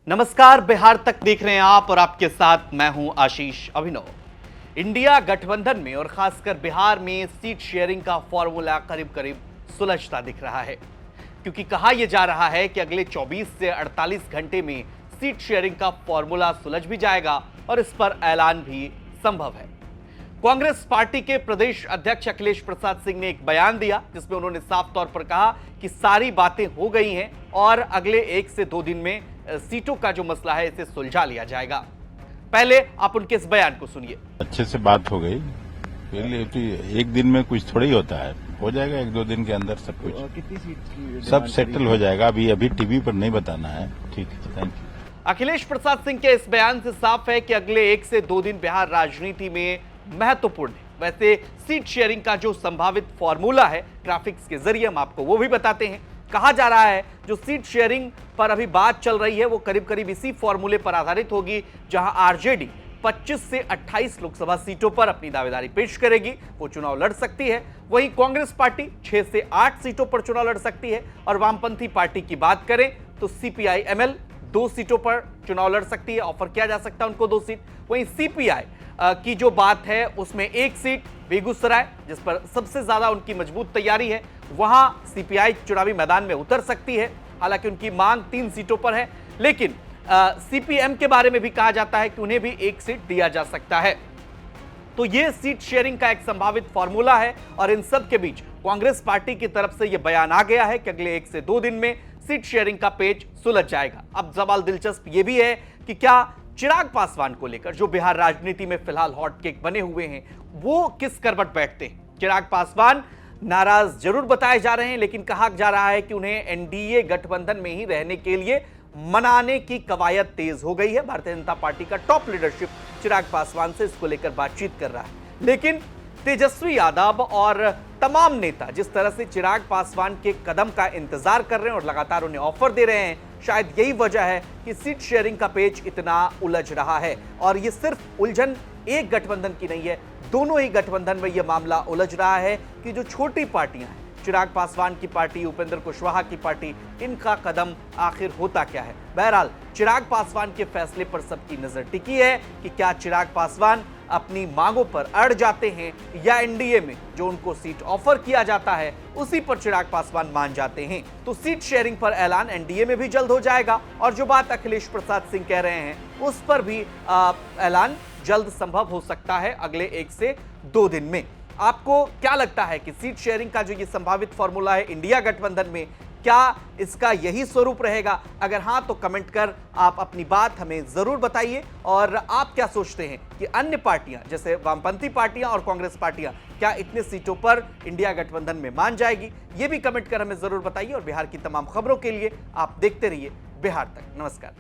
नमस्कार, बिहार तक देख रहे हैं आप और आपके साथ मैं हूं आशीष अभिनव। इंडिया गठबंधन में और खासकर बिहार में सीट शेयरिंग का फॉर्मूला करीब करीब सुलझता दिख रहा है, क्योंकि कहा यह जा रहा है कि अगले 24 से 48 घंटे में सीट शेयरिंग का फॉर्मूला सुलझ भी जाएगा और इस पर ऐलान भी संभव है। कांग्रेस पार्टी के प्रदेश अध्यक्ष अखिलेश प्रसाद सिंह ने एक बयान दिया जिसमें उन्होंने साफ तौर पर कहा कि सारी बातें हो गई हैं और अगले 1 से 2 दिन में सीटों का जो मसला है इसे सुलझा लिया जाएगा। पहले आप उनके इस बयान को सुनिए। अच्छे से बात हो गई, एक दिन में कुछ थोड़ा ही होता है, हो जाएगा 1-2 दिन के अंदर सब कुछ, कितनी सीट सब सेटल हो जाएगा। अभी टीवी पर नहीं बताना है। ठीक है, थैंक यू। अखिलेश प्रसाद सिंह के इस बयान से साफ है कि अगले 1 से 2 दिन बिहार राजनीति में महत्वपूर्ण है। वैसे सीट शेयरिंग का जो संभावित फॉर्मूला है, ग्राफिक्स के जरिए हम आपको वो भी बताते हैं। कहा जा रहा है जो सीट शेयरिंग पर अभी बात चल रही है वो करीब करीब इसी फॉर्मूले पर आधारित होगी, जहां आरजेडी 25 से 28 लोकसभा सीटों पर अपनी दावेदारी पेश करेगी, वो चुनाव लड़ सकती है। वहीं कांग्रेस पार्टी 6 से 8 सीटों पर चुनाव लड़ सकती है और वामपंथी पार्टी की बात करें तो सीपीआई-एमएल 2 सीटों पर चुनाव लड़ सकती है, ऑफर किया जा सकता है उनको 2 सीट। वहीं सीपीआई की जो बात है उसमें 1 सीट बेगूसराय, जिस पर सबसे ज्यादा उनकी मजबूत तैयारी है, वहां सीपीआई चुनावी मैदान में उतर सकती है। हालांकि उनकी मांग 3 सीटों पर है, लेकिन सीपीएम के बारे में भी कहा जाता है कि उन्हें भी 1 सीट दिया जा सकता है। तो यह सीट शेयरिंग का एक संभावित फॉर्मूला है और इन सब के बीच कांग्रेस पार्टी की तरफ से यह बयान आ गया है कि अगले 1 से 2 दिन में सीट शेयरिंग का पेच सुलझ जाएगा। अब सवाल दिलचस्प यह भी है कि क्या चिराग पासवान को लेकर जो बिहार राजनीति में फिलहाल हॉट केक बने हुए हैं वो किस करवट बैठते हैं। चिराग पासवान नाराज जरूर बताए जा रहे हैं, लेकिन कहा जा रहा है कि उन्हें एनडीए गठबंधन में ही रहने के लिए मनाने की कवायद तेज हो गई है। भारतीय जनता पार्टी का टॉप लीडरशिप चिराग पासवान से इसको लेकर बातचीत कर रहा है, लेकिन तेजस्वी यादव और तमाम नेता जिस तरह से चिराग पासवान के कदम का इंतजार कर रहे हैं और लगातार उन्हें ऑफर दे रहे हैं, शायद यही वजह है कि सीट शेयरिंग का पेच इतना उलझ रहा है। और ये सिर्फ उलझन एक गठबंधन की नहीं है, दोनों ही गठबंधन में यह मामला उलझ रहा है कि जो छोटी पार्टियां हैं, चिराग पासवान की पार्टी, उपेंद्र कुशवाहा की पार्टी, इनका कदम आखिर होता क्या है। बहरहाल चिराग पासवान के फैसले पर सबकी नजर टिकी है कि क्या चिराग पासवान अपनी मांगों पर अड़ जाते हैं या एनडीए में जो उनको सीट ऑफर किया जाता है उसी पर चिराग पासवान मान जाते हैं। तो सीट शेयरिंग पर ऐलान एनडीए में भी जल्द हो जाएगा और जो बात अखिलेश प्रसाद सिंह कह रहे हैं उस पर भी ऐलान जल्द संभव हो सकता है अगले 1 से 2 दिन में। आपको क्या लगता है कि सीट शेयरिंग का जो ये संभावित फॉर्मूला है इंडिया गठबंधन में, क्या इसका यही स्वरूप रहेगा? अगर हां तो कमेंट कर आप अपनी बात हमें जरूर बताइए। और आप क्या सोचते हैं कि अन्य पार्टियां जैसे वामपंथी पार्टियां और कांग्रेस पार्टियां क्या इतने सीटों पर इंडिया गठबंधन में मान जाएगी? ये भी कमेंट कर हमें जरूर बताइए और बिहार की तमाम खबरों के लिए आप देखते रहिए बिहार तक। नमस्कार।